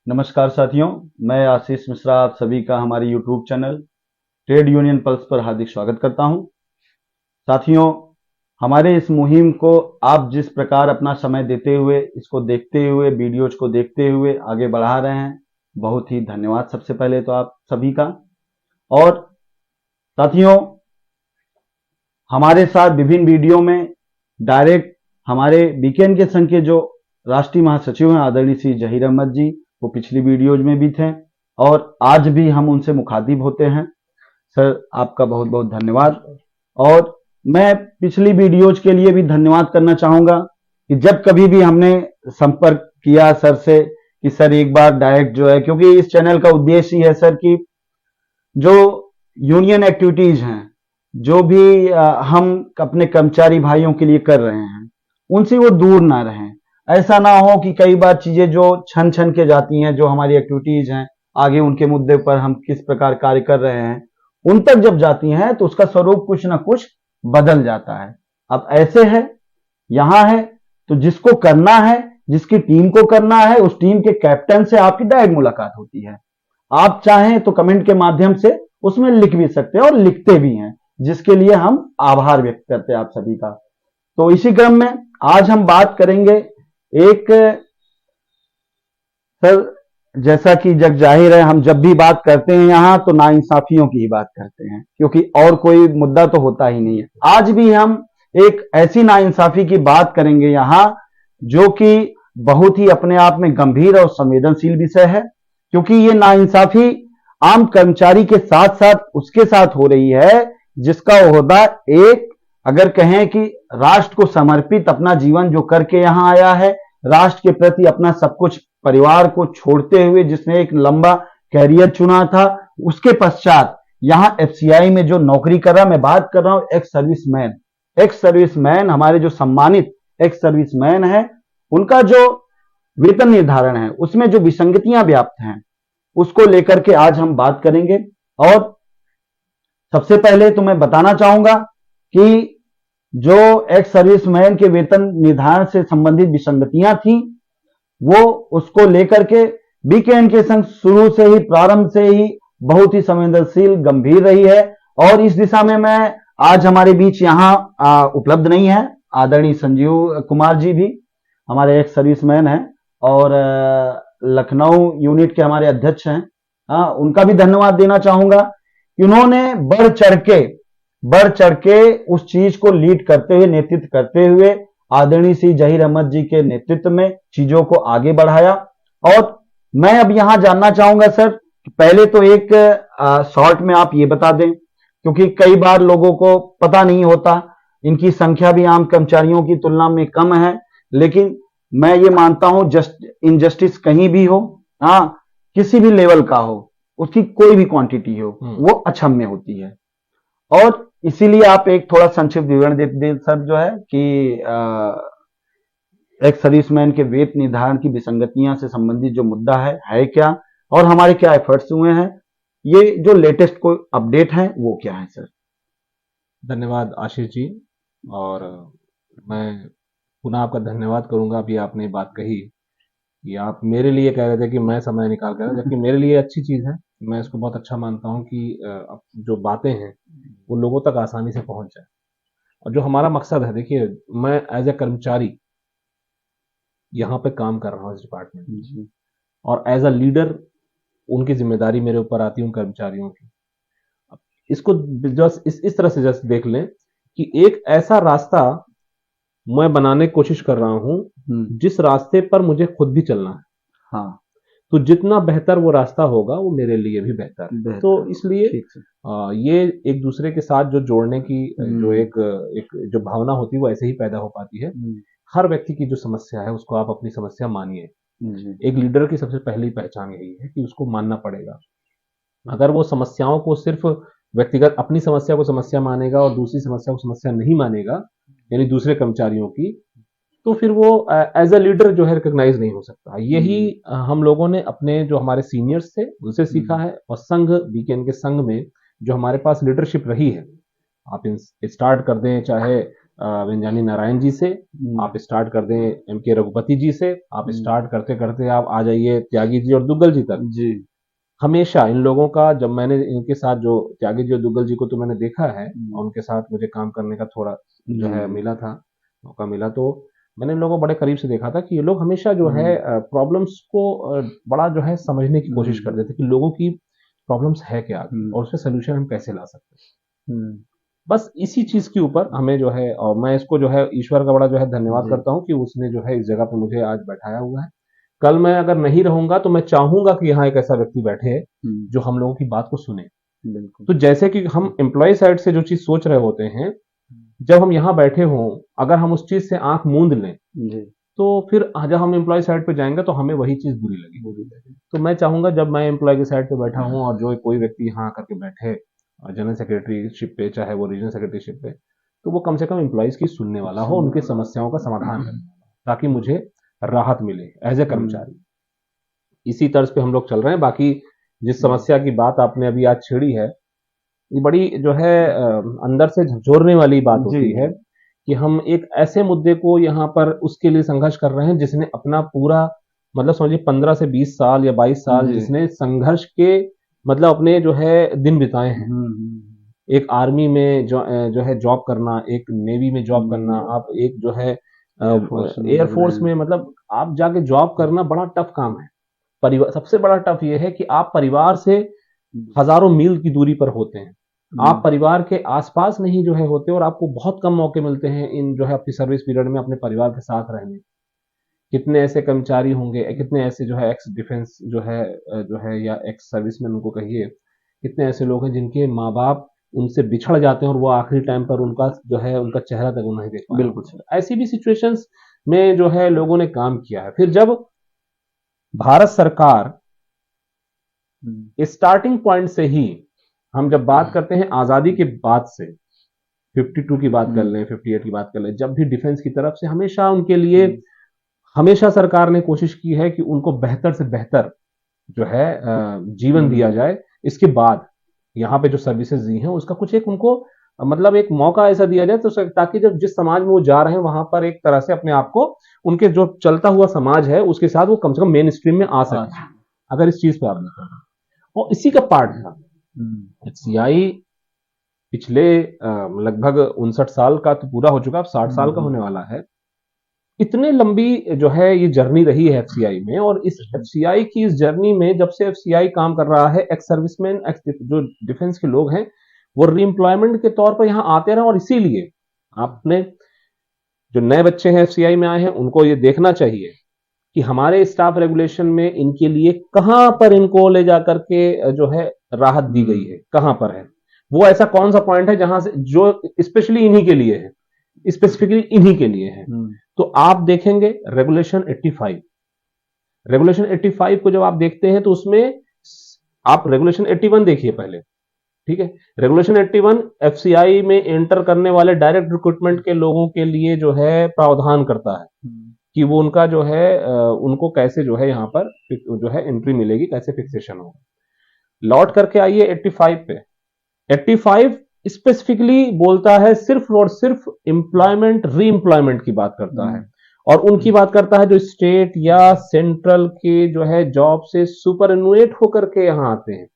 नमस्कार साथियों, मैं आशीष मिश्रा आप सभी का हमारे YouTube channel trade union pulse पर हार्दिक स्वागत करता हूं। साथियों, हमारे इस मुहिम को आप जिस प्रकार अपना समय देते हुए, इसको देखते हुए, वीडियोज को देखते हुए आगे बढ़ा रहे हैं, बहुत ही धन्यवाद सबसे पहले तो आप सभी का। और साथियों, हमारे साथ विभिन्न वीडियो में डायरेक्ट हमारे बीकेएन के संघ के जो राष्ट्रीय महासचिव हैं आदरणीय श्री जहीर अहमद जी, वो पिछली वीडियोज में भी थे और आज भी हम उनसे मुखातिब होते हैं। सर, आपका बहुत बहुत धन्यवाद। और मैं पिछली वीडियोज के लिए भी धन्यवाद करना चाहूंगा कि जब कभी भी हमने संपर्क किया सर से कि सर एक बार डायरेक्ट जो है, क्योंकि इस चैनल का उद्देश्य ही है सर कि जो यूनियन एक्टिविटीज हैं, जो भी हम अपने कर्मचारी भाइयों के लिए कर रहे हैं, उनसे वो दूर ना रहें। ऐसा ना हो कि कई बार चीजें जो छन छन के जाती हैं, जो हमारी एक्टिविटीज हैं, आगे उनके मुद्दे पर हम किस प्रकार कार्य कर रहे हैं, उन तक जब जाती हैं तो उसका स्वरूप कुछ ना कुछ बदल जाता है। अब ऐसे है, यहां है, तो जिसको करना है, जिसकी टीम को करना है, उस टीम के कैप्टन से आपकी डायरेक्ट मुलाकात होती है। आप चाहें तो कमेंट के माध्यम से उसमें लिख भी सकते हैं और लिखते भी हैं, जिसके लिए हम आभार व्यक्त करते हैं आप सभी का। तो इसी क्रम में आज हम बात करेंगे एक, सर जैसा कि जग जाहिर है, हम जब भी बात करते हैं यहां तो नाइंसाफियों की ही बात करते हैं, क्योंकि और कोई मुद्दा तो होता ही नहीं है। आज भी हम एक ऐसी नाइंसाफी की बात करेंगे यहां जो कि बहुत ही अपने आप में गंभीर और संवेदनशील विषय है, क्योंकि ये नाइंसाफी आम कर्मचारी के साथ साथ उसके साथ हो रही है जिसका ओहदा एक, अगर कहें कि राष्ट्र को समर्पित अपना जीवन जो करके यहां आया है, राष्ट्र के प्रति अपना सब कुछ परिवार को छोड़ते हुए जिसने एक लंबा कैरियर चुना था, उसके पश्चात यहां एफसीआई में जो नौकरी कर रहा, मैं बात कर रहा हूं एक्स सर्विसमैन, हमारे जो सम्मानित एक्स सर्विसमैन है, उनका जो वेतन निर्धारण है उसमें जो विसंगतियां व्याप्त हैं, उसको लेकर के आज हम बात करेंगे। और सबसे पहले तो मैं बताना चाहूंगा कि जो एक्स सर्विसमैन के वेतन निर्धारण से संबंधित विसंगतियां थी, वो उसको लेकर के बीकेएन के संघ शुरू से ही, प्रारंभ से ही बहुत ही संवेदनशील, गंभीर रही है। और इस दिशा में मैं आज हमारे बीच यहां उपलब्ध नहीं है, आदरणीय संजीव कुमार जी भी हमारे एक्स सर्विसमैन हैं और लखनऊ यूनिट के हमारे अध्यक्ष हैं। उनका भी धन्यवाद देना चाहूंगा कि उन्होंने बढ़ चढ़ के उस चीज को लीड करते हुए, नेतृत्व करते हुए आदरणीय श्री जहीर अहमद जी के नेतृत्व में चीजों को आगे बढ़ाया। और मैं अब यहां जानना चाहूंगा सर, पहले तो एक शॉर्ट में आप ये बता दें, क्योंकि कई बार लोगों को पता नहीं होता, इनकी संख्या भी आम कर्मचारियों की तुलना में कम है, लेकिन मैं ये मानता हूं इनजस्टिस कहीं भी हो, किसी भी लेवल का हो, उसकी कोई भी क्वांटिटी हो, वो अक्षम्य होती है। और इसीलिए आप एक थोड़ा संक्षिप्त विवरण दे सर, जो है कि एक सर्विसमैन के वेतन निर्धारण की विसंगतियां से संबंधित जो मुद्दा है क्या, और हमारे क्या एफर्ट्स हुए हैं, ये जो लेटेस्ट कोई अपडेट है वो क्या है सर। धन्यवाद आशीष जी। और मैं पुनः आपका धन्यवाद करूंगा। अभी आपने बात कही कि आप मेरे लिए कह रहे थे कि मैं समय निकाल कर, जबकि मेरे लिए अच्छी चीज है, मैं इसको बहुत अच्छा मानता हूं कि जो बातें हैं वो लोगों तक आसानी से पहुंच जाए। और जो हमारा मकसद है, देखिए मैं एज ए कर्मचारी यहाँ पे काम कर रहा हूँ इस डिपार्टमेंट में, और एज अ लीडर उनकी जिम्मेदारी मेरे ऊपर आती है उन कर्मचारियों की। इसको जस्ट इस तरह से जस्ट देख लें कि एक ऐसा रास्ता मैं बनाने की कोशिश कर रहा हूं जिस रास्ते पर मुझे खुद भी चलना है। हाँ, तो जितना बेहतर वो रास्ता होगा वो मेरे लिए भी बेहतर है। तो इसलिए ये एक दूसरे के साथ जो जोड़ने की जो एक जो भावना होती है वो ऐसे ही पैदा हो पाती है। हर व्यक्ति की जो समस्या है उसको आप अपनी समस्या मानिए। एक लीडर की सबसे पहली पहचान यही है कि उसको मानना पड़ेगा। अगर वो समस्याओं को सिर्फ व्यक्तिगत अपनी समस्या को समस्या मानेगा और दूसरी समस्या को समस्या नहीं मानेगा, यानी दूसरे कर्मचारियों की, तो फिर वो एज अ लीडर जो है रिकॉग्नाइज नहीं हो सकता। यही हम लोगों ने अपने जो हमारे सीनियर्स थे उनसे सीखा है, और संघ, बीकेएन के संघ में जो हमारे पास लीडरशिप रही है, आप स्टार्ट कर दें चाहे विंजानी नारायण जी से, आप स्टार्ट कर दें एम के रघुपति जी से, आप स्टार्ट करते करते आप आ जाइए त्यागी जी और दुग्गल जी तक जी। हमेशा इन लोगों का, जब मैंने इनके साथ जो त्यागी जी और दुग्गल जी को तो मैंने देखा है और उनके साथ मुझे काम करने का थोड़ा जो है मिला था, मौका मिला, तो मैंने इन लोगों को बड़े करीब से देखा था कि ये लोग हमेशा जो है प्रॉब्लम्स को बड़ा जो है समझने की कोशिश करते थे कि लोगों की प्रॉब्लम्स है क्या और उसके सोल्यूशन हम कैसे ला सकते हैं। बस इसी चीज के ऊपर हमें जो है, और मैं इसको जो है ईश्वर का बड़ा जो है धन्यवाद करता हूँ कि उसने जो है इस जगह पे मुझे आज बैठाया हुआ है। कल मैं अगर नहीं रहूंगा तो मैं चाहूंगा कि यहाँ एक ऐसा व्यक्ति बैठे जो हम लोगों की बात को सुने। तो जैसे कि हम एम्प्लॉय साइड से जो चीज सोच रहे होते हैं, जब हम यहाँ बैठे हों, अगर हम उस चीज से आंख मूंद लें तो फिर जब हम एम्प्लॉय साइड पे जाएंगे तो हमें वही चीज बुरी लगेगी। तो मैं चाहूंगा जब मैं एम्प्लॉय की साइड पे बैठा हूँ और जो कोई व्यक्ति यहाँ आकर के बैठे जनरल सेक्रेटरीशिप पे, चाहे वो रीजनल सेक्रेटरीशिप पे, तो वो कम से कम एम्प्लॉयज की सुनने वाला हो, उनकी समस्याओं का समाधान करने वाला, ताकि मुझे राहत मिले एज ए कर्मचारी। इसी तर्ज पे हम लोग चल रहे हैं। बाकी जिस समस्या की बात आपने अभी आज छेड़ी है, ये बड़ी जो है अंदर से झकझोरने वाली बात होती है कि हम एक ऐसे मुद्दे को यहाँ पर उसके लिए संघर्ष कर रहे हैं जिसने अपना पूरा, मतलब समझिए 15 से 20 साल या 22 साल जिसने संघर्ष के मतलब अपने जो है दिन बिताए हैं। एक आर्मी में जो है जॉब करना, एक नेवी में जॉब करना, आप एक जो है एयरफोर्स में मतलब आप जाके जॉब करना बड़ा टफ काम है। परिवार सबसे बड़ा टफ ये है कि आप परिवार से हजारों मील की दूरी पर होते हैं, आप परिवार के आसपास नहीं जो है होते, और आपको बहुत कम मौके मिलते हैं इन जो है अपनी सर्विस पीरियड में अपने परिवार के साथ रहने। कितने ऐसे कर्मचारी होंगे, कितने ऐसे जो है एक्स डिफेंस जो है या एक्स सर्विसमैन उनको कहिए, कितने ऐसे लोग हैं जिनके माँ बाप उनसे बिछड़ जाते हैं और वो आखिरी टाइम पर उनका जो है उनका चेहरा तक नहीं देख पाते। बिल्कुल ऐसी भी सिचुएशंस में जो है लोगों ने काम किया है। फिर जब भारत सरकार स्टार्टिंग पॉइंट से ही, हम जब बात करते हैं आजादी के बाद से, 52 की बात कर लें, 58 की बात कर लें, जब भी डिफेंस की तरफ से हमेशा उनके लिए हमेशा सरकार ने कोशिश की है कि उनको बेहतर से बेहतर जो है जीवन दिया जाए। इसके बाद यहाँ पे जो सर्विसेज दी हैं उसका कुछ एक उनको मतलब एक मौका ऐसा दिया जाए, तो ताकि जब जिस समाज में वो जा रहे हैं वहां पर एक तरह से अपने आप को उनके जो चलता हुआ समाज है उसके साथ वो कम से कम मेन स्ट्रीम में आ सके, अगर इस चीज पे आप देखें। और इसी का पार्ट था एफसीआई। पिछले लगभग 59 साल का तो पूरा हो चुका, अब 60 साल का होने वाला है। इतने लंबी जो है ये जर्नी रही है एफसीआई में, और इस एफसीआई की इस जर्नी में जब से एफसीआई काम कर रहा है, एक्स सर्विसमैन, जो डिफेंस के लोग हैं वो रीएम्प्लॉयमेंट के तौर पर यहाँ आते रहे। और इसीलिए आपने जो नए बच्चे हैं एफसीआई में आए हैं उनको ये देखना चाहिए कि हमारे स्टाफ रेगुलेशन में इनके लिए कहां पर इनको ले जाकर के जो है राहत दी गई है, कहां पर है वो ऐसा कौन सा पॉइंट है जहां से जो स्पेशली इन्हीं के लिए है, स्पेसिफिकली इन्हीं के लिए है। तो आप देखेंगे रेगुलेशन 85, रेगुलेशन 85 को जब आप देखते हैं तो उसमें आप रेगुलेशन 81 देखिए पहले, ठीक है। रेगुलेशन 81 एफसीआई में एंटर करने वाले डायरेक्ट रिक्रूटमेंट के लोगों के लिए जो है प्रावधान करता है कि वो उनका जो है उनको कैसे जो है यहाँ पर जो है एंट्री मिलेगी, कैसे फिक्सेशन होगा। लौट करके आइए 85 पे। 85 स्पेसिफिकली बोलता है सिर्फ और सिर्फ एम्प्लॉयमेंट री एम्प्लॉयमेंट की बात करता है, और उनकी बात करता है जो स्टेट या सेंट्रल के जो है जॉब से सुपरएनुएट होकर के यहाँ आते हैं।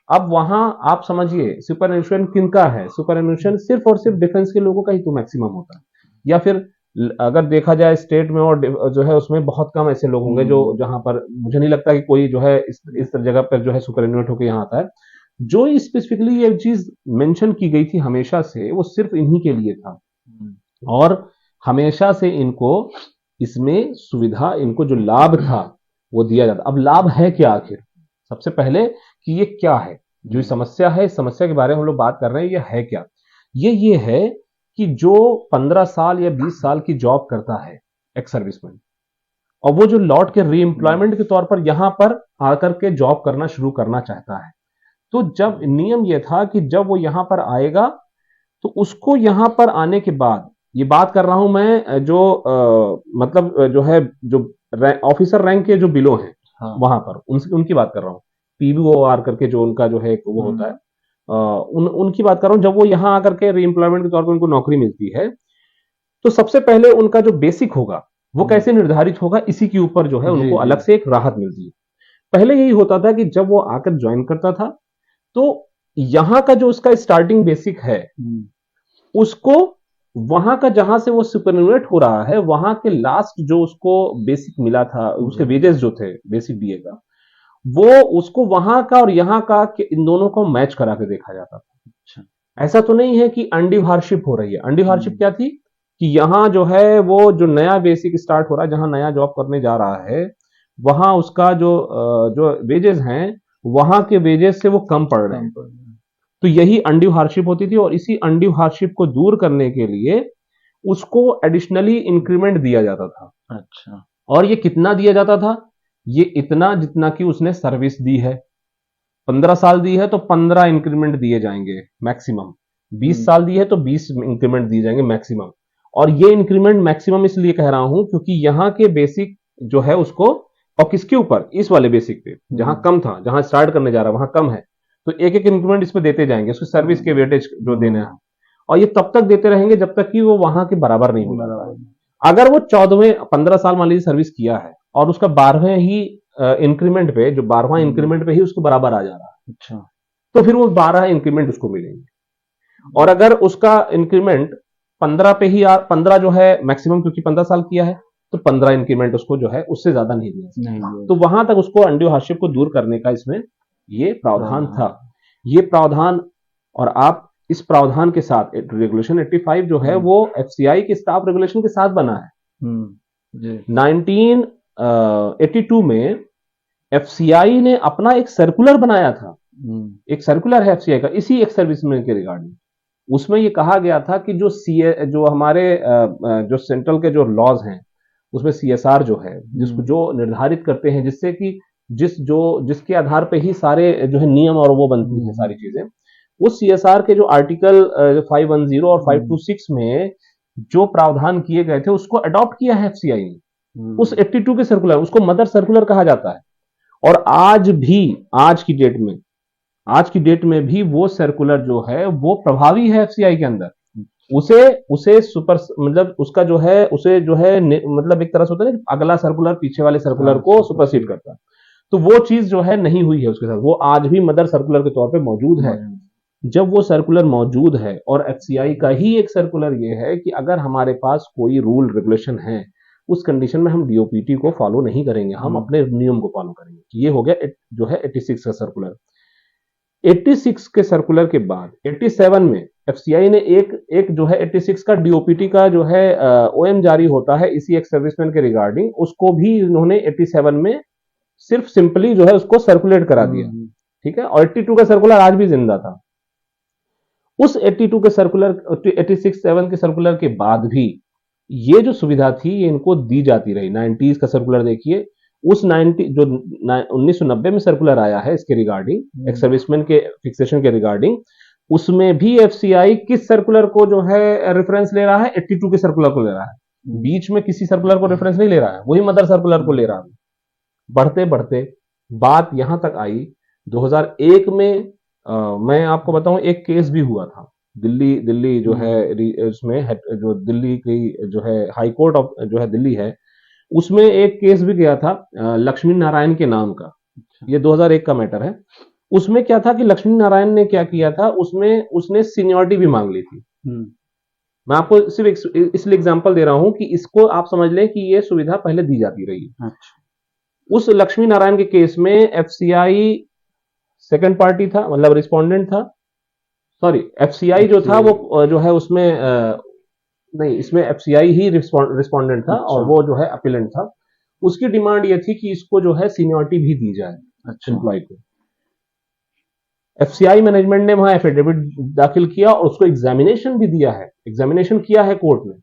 अब वहां आप समझिए सुपरएनुएशन किनका है, सुपरएनुएशन सिर्फ और सिर्फ डिफेंस के लोगों का ही तो मैक्सिमम होता है, या फिर अगर देखा जाए स्टेट में और जो है उसमें बहुत कम ऐसे लोग होंगे जो जहां पर मुझे नहीं लगता कि कोई जो है इस जगह पर जो है सुपरएनुएट होकर यहाँ आता है। जो स्पेसिफिकली ये चीज मेंशन की गई थी हमेशा से, वो सिर्फ इन्हीं के लिए था, और हमेशा से इनको इसमें सुविधा, इनको जो लाभ था वो दिया जाता। अब लाभ है क्या आखिर, सबसे पहले कि ये क्या है, जो समस्या है इस समस्या के बारे में हम लोग बात कर रहे हैं, ये है क्या। ये है कि जो 15 साल या 20 साल की जॉब करता है एक्स सर्विसमैन, और वो जो लौट के री एम्प्लॉयमेंट के तौर पर यहां पर आकर के जॉब करना शुरू करना चाहता है, तो जब नियम यह था कि जब वो यहां पर आएगा तो उसको यहां पर आने के बाद, ये बात कर रहा हूं मैं जो मतलब जो है जो ऑफिसर रैंक के जो बिलो हैं, हाँ, वहां पर उनकी बात कर रहा हूं, पीबीओआर करके जो उनका जो है वो होता है, उनकी बात कर रहा हूं। जब वो यहां आकर के री एम्प्लॉयमेंट के तौर पर उनको नौकरी मिलती है तो सबसे पहले उनका जो बेसिक होगा वो कैसे निर्धारित होगा, इसी के ऊपर जो है जी, उनको जी। अलग से एक राहत मिलती है। पहले यही होता था कि जब वो आकर ज्वाइन करता था तो यहां का जो उसका स्टार्टिंग बेसिक है उसको वहां का जहां से वो सुपरन्यूएट हो रहा है वहां के लास्ट जो उसको बेसिक मिला था, उसके वेजेस जो थे बेसिक डीए का, वो उसको वहां का और यहाँ का इन दोनों को मैच करा के देखा जाता था। अच्छा। ऐसा तो नहीं है कि अनड्यू हार्डशिप हो रही है। अनड्यू हार्डशिप क्या थी कि यहाँ जो है वो जो नया बेसिक स्टार्ट हो रहा है, जहां नया जॉब करने जा रहा है, वहां उसका जो वेजेस हैं वहां के वेजेस से वो कम पड़ रहे हैं। तो यही अनड्यू हार्डशिप होती थी, और इसी अनड्यू हार्डशिप को दूर करने के लिए उसको एडिशनली इंक्रीमेंट दिया जाता था। अच्छा। और ये कितना दिया जाता था? ये इतना जितना कि उसने सर्विस दी है। 15 साल दी है तो 15 इंक्रीमेंट दिए जाएंगे मैक्सिमम। 20 साल दी है तो 20 इंक्रीमेंट दिए जाएंगे मैक्सिमम। और ये इंक्रीमेंट मैक्सिमम इसलिए कह रहा हूं क्योंकि यहां के बेसिक जो है उसको, और किसके ऊपर, इस वाले बेसिक पे जहां कम था, जहां स्टार्ट करने जा रहा है वहां कम है, तो एक एक इंक्रीमेंट इसमें देते जाएंगे, उसकी सर्विस के वेटेज जो देना है, और ये तब तक देते रहेंगे जब तक कि वो वहां के बराबर नहीं हो जाता है। अगर वो 14वें 15 साल मान लीजिए सर्विस किया है और उसका 12वें ही इंक्रीमेंट पे, जो 12वां इंक्रीमेंट पे ही उसके बराबर आ जा रहा है, अच्छा। तो फिर वो 12 इंक्रीमेंट उसको मिलेंगे। और अगर उसका इंक्रीमेंट 15 पे ही 15 जो है मैक्सिमम, क्योंकि 15 साल किया है, तो 15 इंक्रीमेंट उसको जो है उससे ज्यादा नहीं दिया। तो वहां तक उसको अनड्यू हार्डशिप को दूर करने का इसमें ये प्रावधान था। ये प्रावधान, और आप इस प्रावधान के साथ रेगुलेशन 85 जो है वो एफसीआई के स्टाफ रेगुलेशन के साथ बना है। 1982 में एफसीआई ने अपना एक सर्कुलर बनाया था। एक सर्कुलर है एफसीआई का इसी एक्स सर्विसमैन के रिगार्डिंग। उसमें ये कहा गया था कि जो हमारे जो सेंट्रल के जो लॉज हैं उसमें सीएसआर जो है, जिसको जो निर्धारित करते हैं, जिससे कि जिसके आधार पे ही सारे जो है नियम और वो बनती हैं सारी चीजें, उस सीएसआर के जो आर्टिकल 510 और 526 में जो प्रावधान किए गए थे उसको अडॉप्ट किया है एफसीआई ने। उस 82 के सर्कुलर, उसको मदर सर्कुलर कहा जाता है। और आज भी, आज की डेट में भी वो सर्कुलर जो है वो प्रभावी है एफसीआई के अंदर। उसे सुपर, मतलब उसका जो है उसे जो है मतलब एक तरह से होता है ना, अगला सर्कुलर पीछे वाले सर्कुलर को सुपरसीड करता है। तो वो चीज जो है नहीं हुई है उसके साथ, वो आज भी मदर सर्कुलर के तौर पे मौजूद है। जब वो सर्कुलर मौजूद है, और एफसीआई का ही एक सर्कुलर ये है कि अगर हमारे पास कोई रूल रेगुलेशन है, उस कंडीशन में हम डीओपीटी को फॉलो नहीं करेंगे, हम अपने नियम को फॉलो करेंगे। ये हो गया जो है 86 का सर्कुलर। 86 के सर्कुलर के बाद 87 में एफसीआई ने एक जो है 86 का डीओपीटी का जो है ओएम जारी होता है इसी एक सर्विसमैन के रिगार्डिंग, उसको भी उन्होंने 87 में सिर्फ सिंपली जो है उसको सर्कुलेट करा दिया। ठीक है। और 82 का सर्कुलर आज भी जिंदा था। उस 82 के सर्कुलर 86-7 के सर्कुलर के बाद भी ये जो सुविधा थी ये इनको दी जाती रही। 90s का सर्कुलर देखिए, उस 90 जो 1990 में सर्कुलर आया है इसके रिगार्डिंग, एक्स सर्विसमैन के फिक्सेशन के रिगार्डिंग, उसमें भी एफसीआई किस सर्कुलर को जो है रेफरेंस ले रहा है? 82 के सर्कुलर को ले रहा है। बीच में किसी सर्कुलर को रेफरेंस नहीं ले रहा है, वही मदर सर्कुलर को ले रहा है। बढ़ते बढ़ते बात यहां तक आई 2001 में। मैं आपको बताऊं, एक केस भी हुआ था दिल्ली जो है उसमें जो दिल्ली की जो है हाई कोर्ट ऑफ जो है दिल्ली है, उसमें एक केस भी गया था लक्ष्मी नारायण के नाम का। ये 2001 का मैटर है। उसमें क्या था कि लक्ष्मी नारायण ने क्या किया था, उसमें उसने सीनियरिटी भी मांग ली थी। मैं आपको सिर्फ इसलिए एग्जांपल दे रहा हूं कि इसको आप समझ लें कि ये सुविधा पहले दी जाती रही है। उस लक्ष्मी नारायण के केस में एफसीआई सेकंड पार्टी था, मतलब रिस्पोंडेंट था। सॉरी, एफसीआई जो था वो जो है उसमें नहीं, इसमें एफसीआई ही रिस्पोंडेंट था। और वो जो है अपीलेंट था। उसकी डिमांड ये थी कि इसको जो है सीनियरिटी भी दी जाए एम्प्लॉय को। एफसीआई मैनेजमेंट ने वहां एफिडेविट दाखिल किया और उसको एग्जामिनेशन भी दिया है, एग्जामिनेशन किया है कोर्ट ने।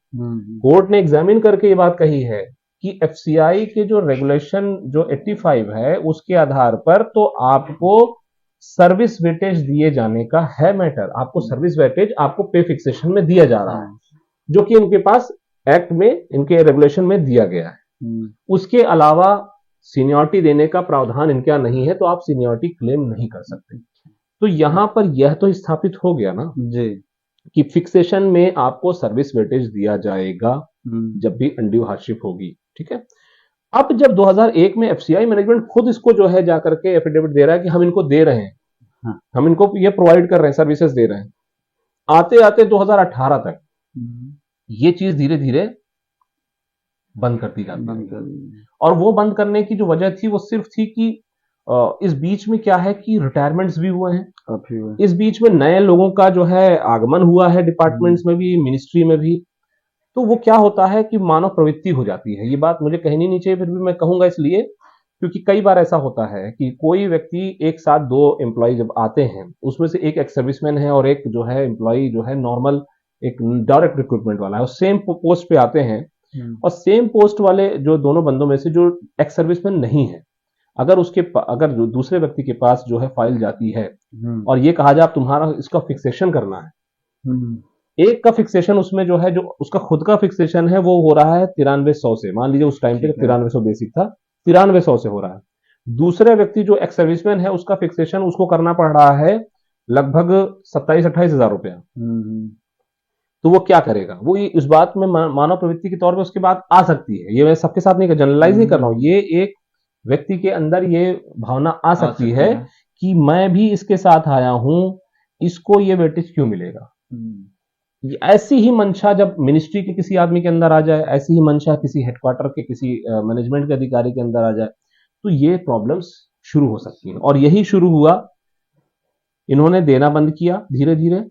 कोर्ट ने एग्जामिन करके ये बात कही है कि एफसीआई के जो रेगुलेशन जो 85 है उसके आधार पर तो आपको सर्विस वेटेज दिए जाने का है मैटर। आपको सर्विस वेटेज आपको पे फिक्सेशन में दिया जा रहा है, जो कि इनके पास एक्ट में, इनके रेगुलेशन में दिया गया है। उसके अलावा सीनियरिटी देने का प्रावधान इनके यहां नहीं है, तो आप सीनियरिटी क्लेम नहीं कर सकते। तो यहां पर यह तो स्थापित हो गया ना जी, कि फिक्सेशन में आपको सर्विस वेटेज दिया जाएगा जब भी अनड्यू हार्डशिप होगी, ठीक है। अब जब 2001 में एफसीआई मैनेजमेंट खुद इसको जो है जाकर के एफिडेविट दे रहा है कि हम इनको दे रहे हैं, हाँ। हम इनको ये प्रोवाइड कर रहे हैं, सर्विसेज दे रहे हैं, आते आते 2018 तक ये चीज धीरे धीरे बंद करती जाती है। और वो बंद करने की जो वजह थी वो सिर्फ थी कि इस बीच में क्या है कि रिटायरमेंट्स भी हुए हैं, इस बीच में नए लोगों का जो है आगमन हुआ है डिपार्टमेंट्स में भी, मिनिस्ट्री में भी। तो वो क्या होता है कि मानव प्रवृत्ति हो जाती है। ये बात मुझे कहनी नहीं चाहिए, फिर भी मैं कहूंगा इसलिए क्योंकि कई बार ऐसा होता है कि कोई व्यक्ति एक साथ दो एम्प्लॉय जब आते हैं, उसमें से एक सर्विसमैन है और एक जो है एम्प्लॉय जो है नॉर्मल एक डायरेक्ट रिक्रूटमेंट वाला है, और सेम पोस्ट पे आते हैं, और सेम पोस्ट वाले जो दोनों बंदों में से जो एक्स सर्विसमैन नहीं है, अगर दूसरे व्यक्ति के पास जो है फाइल जाती है और ये कहा जाए आप तुम्हारा इसका फिक्सेशन करना है, एक का फिक्सेशन उसमें जो है, जो उसका खुद का फिक्सेशन है वो हो रहा है 9300 से, मान लीजिए उस टाइम पे 9300 बेसिक था, 9300 से हो रहा है। दूसरे व्यक्ति जो एक्स सर्विसमैन है उसका फिक्सेशन उसको करना पड़ रहा है लगभग 27-28 हजार रुपया। तो वो क्या करेगा, वो इस बात में मानव प्रवृत्ति के तौर पे उसके बाद आ सकती है। ये मैं सबके साथ नहीं जनरलाइज नहीं कर रहा हूं, ये एक व्यक्ति के अंदर ये भावना आ सकती है कि मैं भी इसके साथ आया हूं, इसको ये वेटेज क्यों मिलेगा। ऐसी ही मंशा जब मिनिस्ट्री के किसी आदमी के अंदर आ जाए, ऐसी ही मंशा किसी हेडक्वार्टर के किसी मैनेजमेंट के अधिकारी के अंदर आ जाए, तो ये प्रॉब्लम्स शुरू हो सकती हैं। और यही शुरू हुआ, इन्होंने देना बंद किया धीरे धीरे।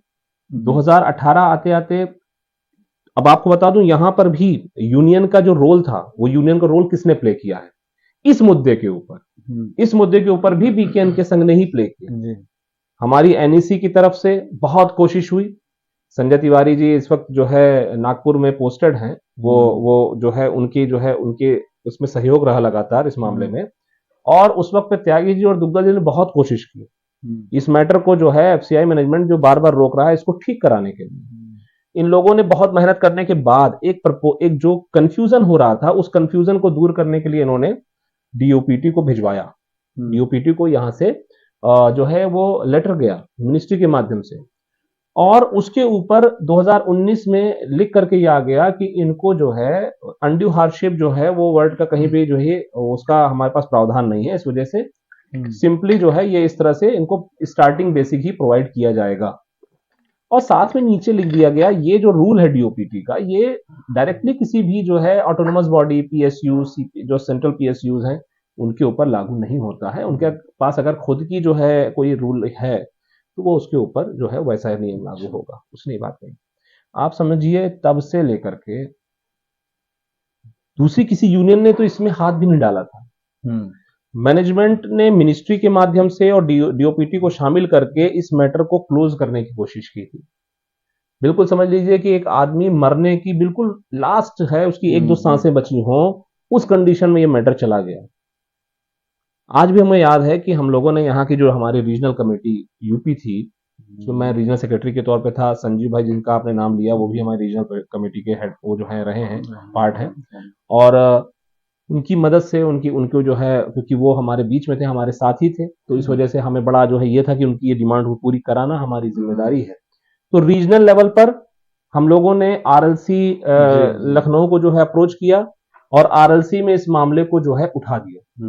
2018 आते आते, अब आपको बता दूं यहां पर भी यूनियन का जो रोल था, वो यूनियन का रोल किसने प्ले किया है इस मुद्दे के ऊपर, इस मुद्दे के ऊपर भी बीकेएन के संघ ने ही प्ले किया। हमारी एनईसी की तरफ से बहुत कोशिश हुई। संजय तिवारी जी इस वक्त जो है नागपुर में पोस्टेड हैं, वो जो है उनके उसमें सहयोग रहा लगातार इस मामले में। और उस वक्त पे त्यागी जी और दुग्गल जी ने बहुत कोशिश की इस मैटर को जो है एफसीआई मैनेजमेंट जो बार बार रोक रहा है इसको ठीक कराने के लिए। इन लोगों ने बहुत मेहनत करने के बाद एक जो कंफ्यूजन हो रहा था, उस कंफ्यूजन को दूर करने के लिए इन्होंने डीओपीटी को भिजवाया। डीओपीटी को यहां से जो है वो लेटर गया मिनिस्ट्री के माध्यम से, और उसके ऊपर 2019 में लिख करके ये आ गया कि इनको जो है अनड्यू हार्डशिप जो है वो वर्ड का कहीं भी जो है उसका हमारे पास प्रावधान नहीं है, इस वजह से सिंपली जो है ये इस तरह से इनको स्टार्टिंग बेसिक ही प्रोवाइड किया जाएगा। और साथ में नीचे लिख दिया गया ये जो रूल है डीओपीटी का, ये डायरेक्टली किसी भी जो है ऑटोनोमस बॉडी पीएसयू जो सेंट्रल पीएसयूज हैं उनके ऊपर लागू नहीं होता है। उनके पास अगर खुद की जो है कोई रूल है तो वो उसके ऊपर जो है वैसा नियम लागू होगा, उसने बात नहीं। आप समझिए तब से लेकर के दूसरी किसी यूनियन ने तो इसमें हाथ भी नहीं डाला था। मैनेजमेंट ने मिनिस्ट्री के माध्यम से और डीओपीटी को शामिल करके इस मैटर को क्लोज करने की कोशिश की थी। बिल्कुल समझ लीजिए कि एक आदमी मरने की बिल्कुल लास्ट है, उसकी एक दो सांसें बची हों, उस कंडीशन में ये मैटर चला गया। आज भी हमें याद है कि हम लोगों ने यहाँ की जो हमारी रीजनल कमेटी यूपी थी, जो मैं रीजनल सेक्रेटरी के तौर पे था, संजीव भाई जिनका आपने नाम लिया वो भी हमारे रीजनल कमेटी के हेड वो जो है रहे हैं, पार्ट है। और उनकी मदद से उनको जो है, क्योंकि वो हमारे बीच में थे, हमारे साथ ही थे, तो इस वजह से हमें बड़ा जो है ये था कि उनकी ये डिमांड को पूरी कराना हमारी जिम्मेदारी है। तो रीजनल लेवल पर हम लोगों ने आरएलसी लखनऊ को जो है अप्रोच किया और आरएलसी में इस मामले को जो है उठा दिया